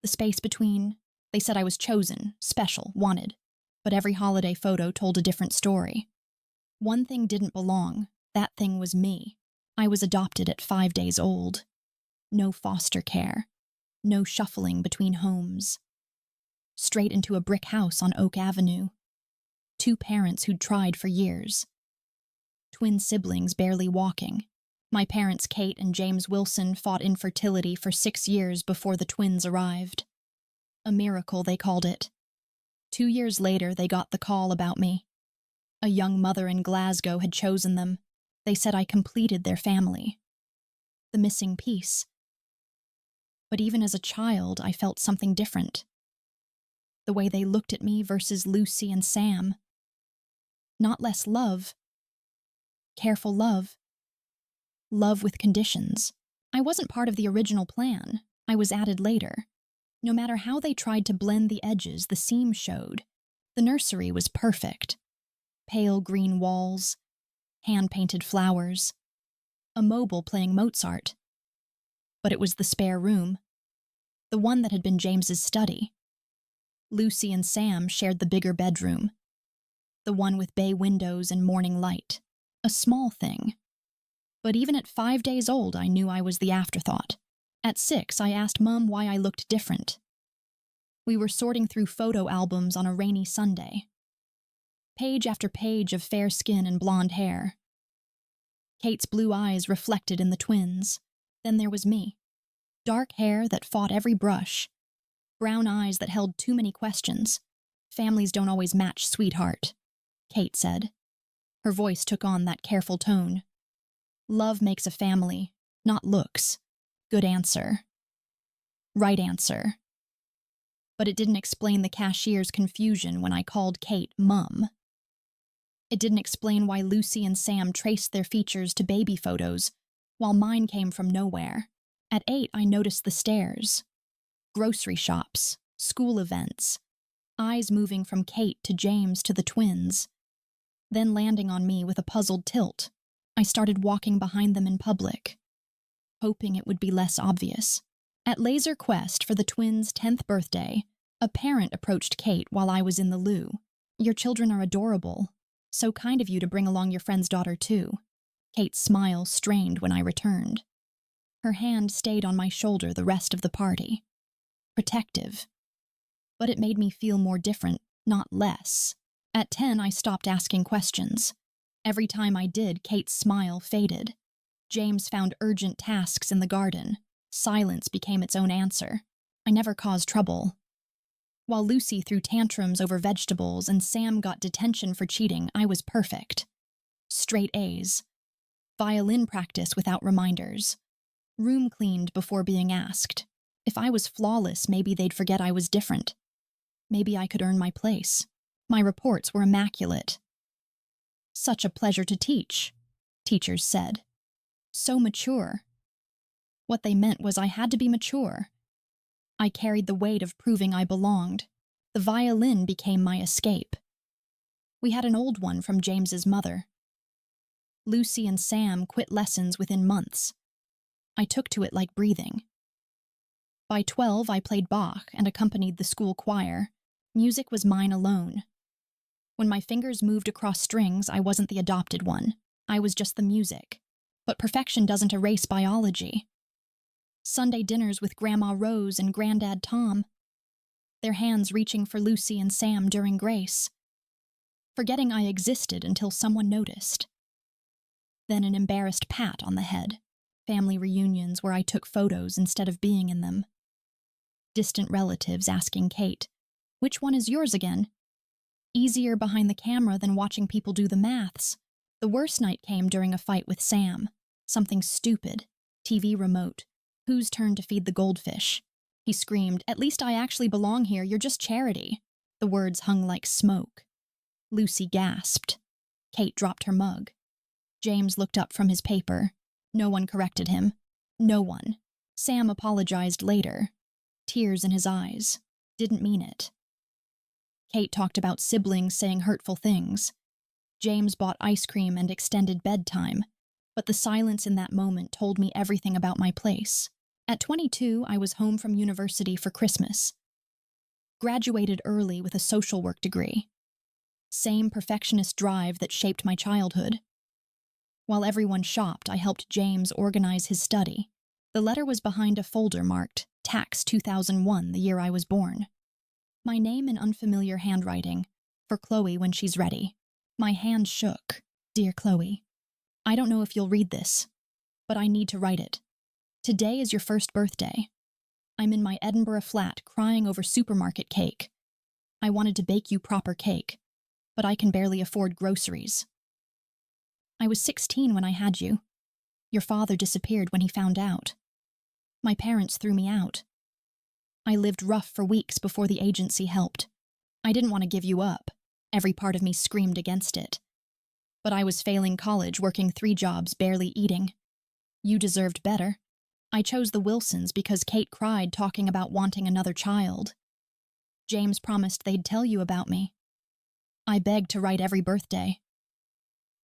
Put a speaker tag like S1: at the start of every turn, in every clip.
S1: the space between. They said I was chosen, special, wanted. But every holiday photo told a different story. One thing didn't belong. That thing was me. I was adopted at 5 days old. No foster care. No shuffling between homes. Straight into a brick house on Oak Avenue. 2 parents who'd tried for years. Twin siblings barely walking. My parents, Kate and James Wilson, fought infertility for 6 years before the twins arrived. A miracle, they called it. 2 years later, they got the call about me. A young mother in Glasgow had chosen them. They said I completed their family. The missing piece. But even as a child, I felt something different. The way they looked at me versus Lucy and Sam. Not less love. Careful love. Love with conditions. I wasn't part of the original plan. I was added later. No matter how they tried to blend the edges, the seam showed. The nursery was perfect. Pale green walls, hand-painted flowers, a mobile playing Mozart. But it was the spare room, the one that had been James's study. Lucy and Sam shared the bigger bedroom, the one with bay windows and morning light. A small thing. But even at 5 days old, I knew I was the afterthought. At 6, I asked Mum why I looked different. We were sorting through photo albums on a rainy Sunday. Page after page of fair skin and blonde hair. Kate's blue eyes reflected in the twins. Then there was me. Dark hair that fought every brush. Brown eyes that held too many questions. Families don't always match, sweetheart, Kate said. Her voice took on that careful tone. Love makes a family, not looks. Good answer. Right answer. But it didn't explain the cashier's confusion when I called Kate Mum. It didn't explain why Lucy and Sam traced their features to baby photos, while mine came from nowhere. At 8, I noticed the stairs. Grocery shops, school events, eyes moving from Kate to James to the twins, then landing on me with a puzzled tilt. I started walking behind them in public, hoping it would be less obvious. At Laser Quest for the twins' 10th birthday, a parent approached Kate while I was in the loo. Your children are adorable. So kind of you to bring along your friend's daughter, too. Kate's smile strained when I returned. Her hand stayed on my shoulder the rest of the party. Protective. But it made me feel more different, not less. At 10, I stopped asking questions. Every time I did, Kate's smile faded. James found urgent tasks in the garden. Silence became its own answer. I never caused trouble. While Lucy threw tantrums over vegetables and Sam got detention for cheating, I was perfect. Straight A's. Violin practice without reminders. Room cleaned before being asked. If I was flawless, maybe they'd forget I was different. Maybe I could earn my place. My reports were immaculate. Such a pleasure to teach, teachers said. So mature. What they meant was I had to be mature. I carried the weight of proving I belonged. The violin became my escape. We had an old one from James's mother. Lucy and Sam quit lessons within months. I took to it like breathing. By 12, I played Bach and accompanied the school choir. Music was mine alone. When my fingers moved across strings, I wasn't the adopted one. I was just the music. But perfection doesn't erase biology. Sunday dinners with Grandma Rose and Granddad Tom. Their hands reaching for Lucy and Sam during grace. Forgetting I existed until someone noticed. Then an embarrassed pat on the head. Family reunions where I took photos instead of being in them. Distant relatives asking Kate, "Which one is yours again?" Easier behind the camera than watching people do the maths. The worst night came during a fight with Sam. Something stupid. TV remote. Whose turn to feed the goldfish? He screamed, "At least I actually belong here, you're just charity." The words hung like smoke. Lucy gasped. Kate dropped her mug. James looked up from his paper. No one corrected him. No one. Sam apologized later. Tears in his eyes. Didn't mean it. Kate talked about siblings saying hurtful things. James bought ice cream and extended bedtime, but the silence in that moment told me everything about my place. At 22, I was home from university for Christmas. Graduated early with a social work degree. Same perfectionist drive that shaped my childhood. While everyone shopped, I helped James organize his study. The letter was behind a folder marked Tax 2001, the year I was born. My name in unfamiliar handwriting, for Chloe when she's ready. My hand shook. Dear Chloe, I don't know if you'll read this, but I need to write it. Today is your first birthday. I'm in my Edinburgh flat crying over supermarket cake. I wanted to bake you proper cake, but I can barely afford groceries. I was 16 when I had you. Your father disappeared when he found out. My parents threw me out. I lived rough for weeks before the agency helped. I didn't want to give you up. Every part of me screamed against it. But I was failing college, working 3 jobs, barely eating. You deserved better. I chose the Wilsons because Kate cried talking about wanting another child. James promised they'd tell you about me. I begged to write every birthday.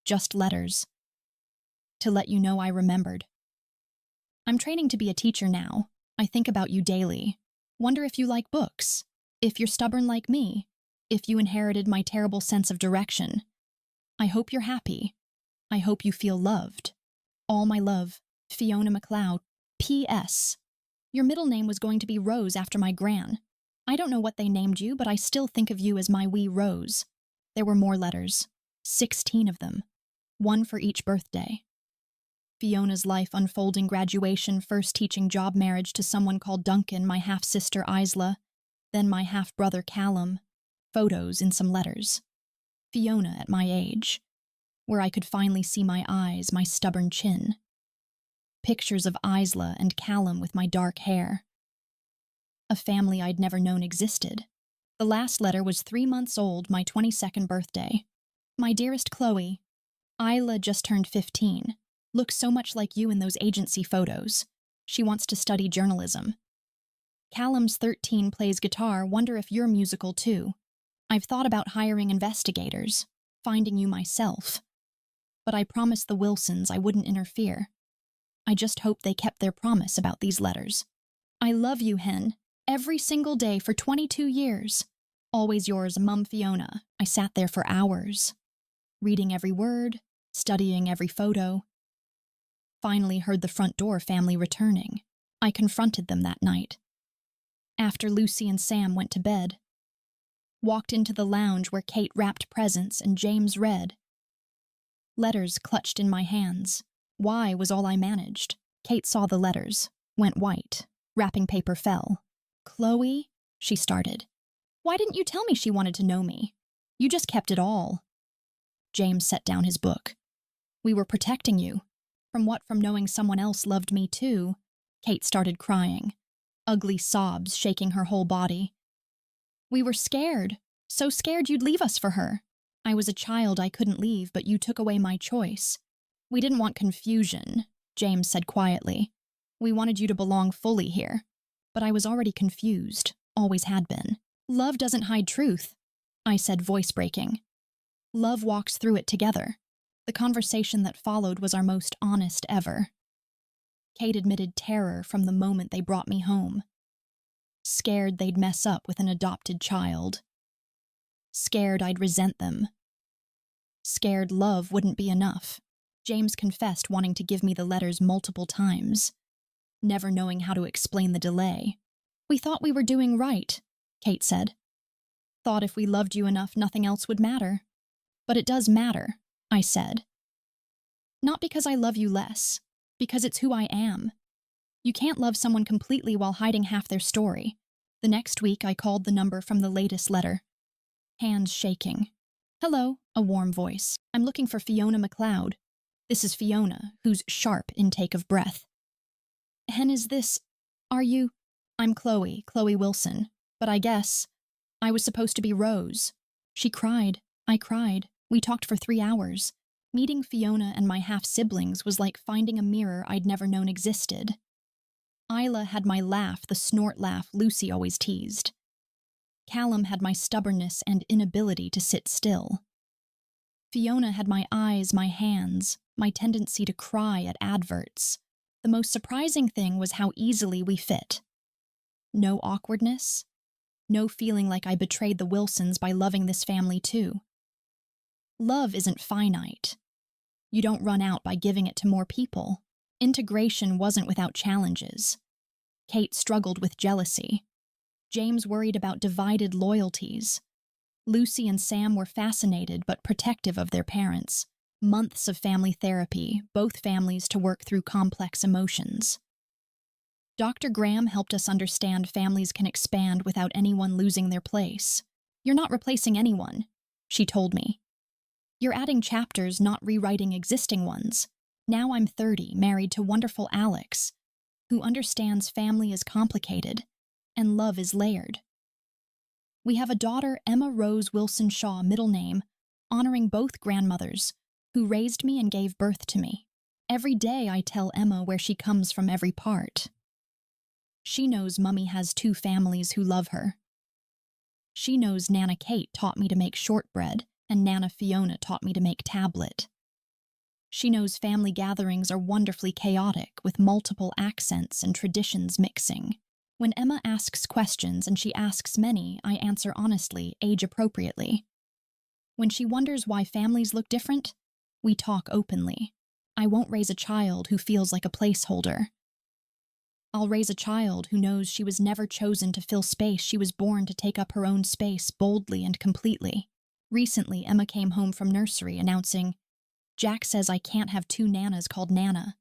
S1: Just letters. To let you know I remembered. I'm training to be a teacher now. I think about you daily. Wonder if you like books. If you're stubborn like me. If you inherited my terrible sense of direction. I hope you're happy. I hope you feel loved. All my love, Fiona MacLeod. P.S. Your middle name was going to be Rose after my gran. I don't know what they named you, but I still think of you as my wee Rose. There were more letters. 16 of them. 1 for each birthday. Fiona's life unfolding, graduation, first teaching job, marriage to someone called Duncan, my half-sister Isla, then my half-brother Callum, photos in some letters. Fiona at my age, where I could finally see my eyes, my stubborn chin. Pictures of Isla and Callum with my dark hair. A family I'd never known existed. The last letter was 3 months old, my 22nd birthday. My dearest Chloe, Isla just turned 15. Looks so much like you in those agency photos. She wants to study journalism. Callum's 13, plays guitar, wonder if you're musical too. I've thought about hiring investigators, finding you myself. But I promised the Wilsons I wouldn't interfere. I just hope they kept their promise about these letters. I love you, Hen, every single day for 22 years. Always yours, Mum Fiona. I sat there for hours, reading every word, studying every photo. Finally heard the front door family returning. I confronted them that night. After Lucy and Sam went to bed. Walked into the lounge where Kate wrapped presents and James read. Letters clutched in my hands. Why was all I managed. Kate saw the letters, went white. Wrapping paper fell. Chloe, she started. Why didn't you tell me she wanted to know me? You just kept it all. James set down his book. We were protecting you. From what? From knowing someone else loved me too. Kate started crying. Ugly sobs shaking her whole body. We were scared. So scared you'd leave us for her. I was a child, I couldn't leave, but you took away my choice. We didn't want confusion, James said quietly. We wanted you to belong fully here. But I was already confused, always had been. Love doesn't hide truth, I said, voice breaking. Love walks through it together. The conversation that followed was our most honest ever. Kate admitted terror from the moment they brought me home. Scared they'd mess up with an adopted child. Scared I'd resent them. Scared love wouldn't be enough. James confessed wanting to give me the letters multiple times, never knowing how to explain the delay. We thought we were doing right, Kate said. Thought if we loved you enough, nothing else would matter. But it does matter, I said. Not because I love you less, because it's who I am. You can't love someone completely while hiding half their story. The next week, I called the number from the latest letter. Hands shaking. Hello, a warm voice. I'm looking for Fiona MacLeod. This is Fiona, whose sharp intake of breath. Hen, is this... Are you... I'm Chloe Wilson, but I guess... I was supposed to be Rose. She cried. I cried. We talked for 3 hours. Meeting Fiona and my half-siblings was like finding a mirror I'd never known existed. Isla had my laugh, the snort laugh Lucy always teased. Callum had my stubbornness and inability to sit still. Fiona had my eyes, my hands, my tendency to cry at adverts. The most surprising thing was how easily we fit. No awkwardness, no feeling like I betrayed the Wilsons by loving this family too. Love isn't finite. You don't run out by giving it to more people. Integration wasn't without challenges. Kate struggled with jealousy. James worried about divided loyalties. Lucy and Sam were fascinated but protective of their parents. Months of family therapy, both families to work through complex emotions. Dr. Graham helped us understand families can expand without anyone losing their place. You're not replacing anyone, she told me. You're adding chapters, not rewriting existing ones. Now I'm 30, married to wonderful Alex, who understands family is complicated and love is layered. We have a daughter, Emma Rose Wilson Shaw, middle name, honoring both grandmothers, who raised me and gave birth to me. Every day I tell Emma where she comes from every part. She knows Mummy has 2 families who love her. She knows Nana Kate taught me to make shortbread, and Nana Fiona taught me to make tablet. She knows family gatherings are wonderfully chaotic, with multiple accents and traditions mixing. When Emma asks questions, and she asks many, I answer honestly, age-appropriately. When she wonders why families look different, we talk openly. I won't raise a child who feels like a placeholder. I'll raise a child who knows she was never chosen to fill space. She was born to take up her own space boldly and completely. Recently, Emma came home from nursery announcing, "Jack says I can't have 2 Nanas called Nana,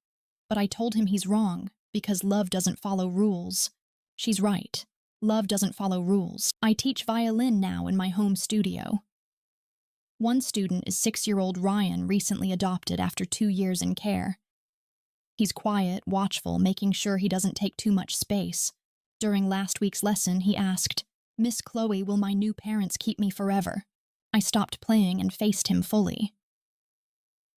S1: but I told him he's wrong because love doesn't follow rules." She's right. Love doesn't follow rules. I teach violin now in my home studio. One student is 6-year-old Ryan, recently adopted after 2 years in care. He's quiet, watchful, making sure he doesn't take too much space. During last week's lesson, he asked, "Miss Chloe, will my new parents keep me forever?" I stopped playing and faced him fully.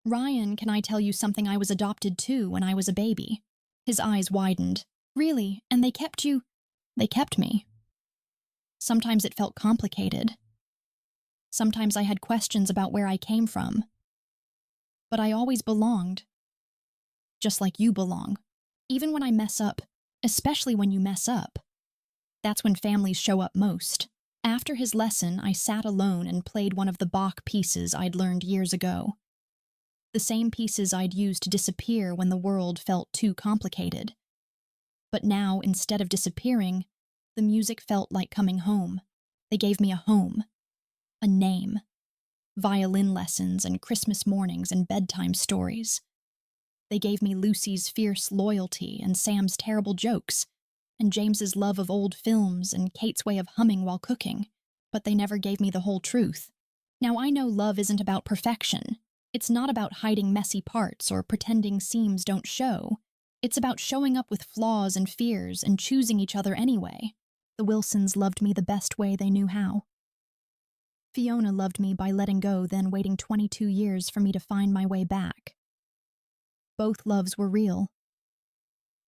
S1: "Ryan, can I tell you something? I was adopted too when I was a baby." His eyes widened. "Really? And they kept you?" "They kept me." Sometimes it felt complicated. Sometimes I had questions about where I came from. But I always belonged. Just like you belong. Even when I mess up, especially when you mess up. That's when families show up most. After his lesson, I sat alone and played one of the Bach pieces I'd learned years ago. The same pieces I'd used to disappear when the world felt too complicated. But now, instead of disappearing, the music felt like coming home. They gave me a home. A name. Violin lessons and Christmas mornings and bedtime stories. They gave me Lucy's fierce loyalty and Sam's terrible jokes, and James's love of old films and Kate's way of humming while cooking, but they never gave me the whole truth. Now I know love isn't about perfection. It's not about hiding messy parts or pretending seams don't show. It's about showing up with flaws and fears and choosing each other anyway. The Wilsons loved me the best way they knew how. Fiona loved me by letting go, then waiting 22 years for me to find my way back. Both loves were real.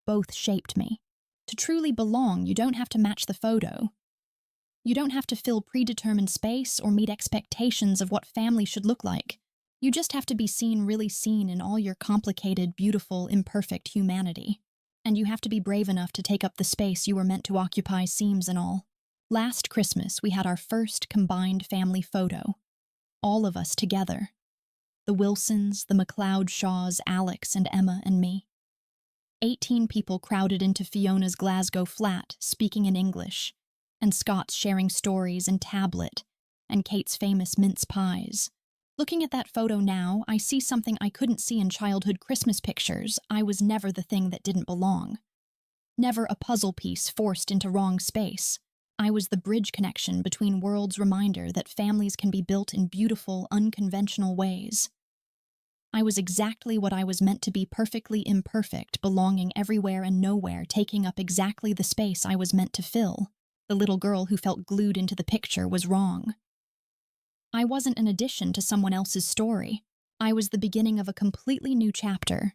S1: Both shaped me. To truly belong, you don't have to match the photo. You don't have to fill predetermined space or meet expectations of what family should look like. You just have to be seen, really seen in all your complicated, beautiful, imperfect humanity. And you have to be brave enough to take up the space you were meant to occupy, seams and all. Last Christmas, we had our first combined family photo. All of us together. The Wilsons, the McLeod Shaws, Alex and Emma and me. 18 people crowded into Fiona's Glasgow flat, speaking in English, and Scott's sharing stories and tablet, and Kate's famous mince pies. Looking at that photo now, I see something I couldn't see in childhood Christmas pictures. I was never the thing that didn't belong. Never a puzzle piece forced into wrong space. I was the bridge connection between worlds, reminder that families can be built in beautiful, unconventional ways. I was exactly what I was meant to be, perfectly imperfect, belonging everywhere and nowhere, taking up exactly the space I was meant to fill. The little girl who felt glued into the picture was wrong. I wasn't an addition to someone else's story. I was the beginning of a completely new chapter.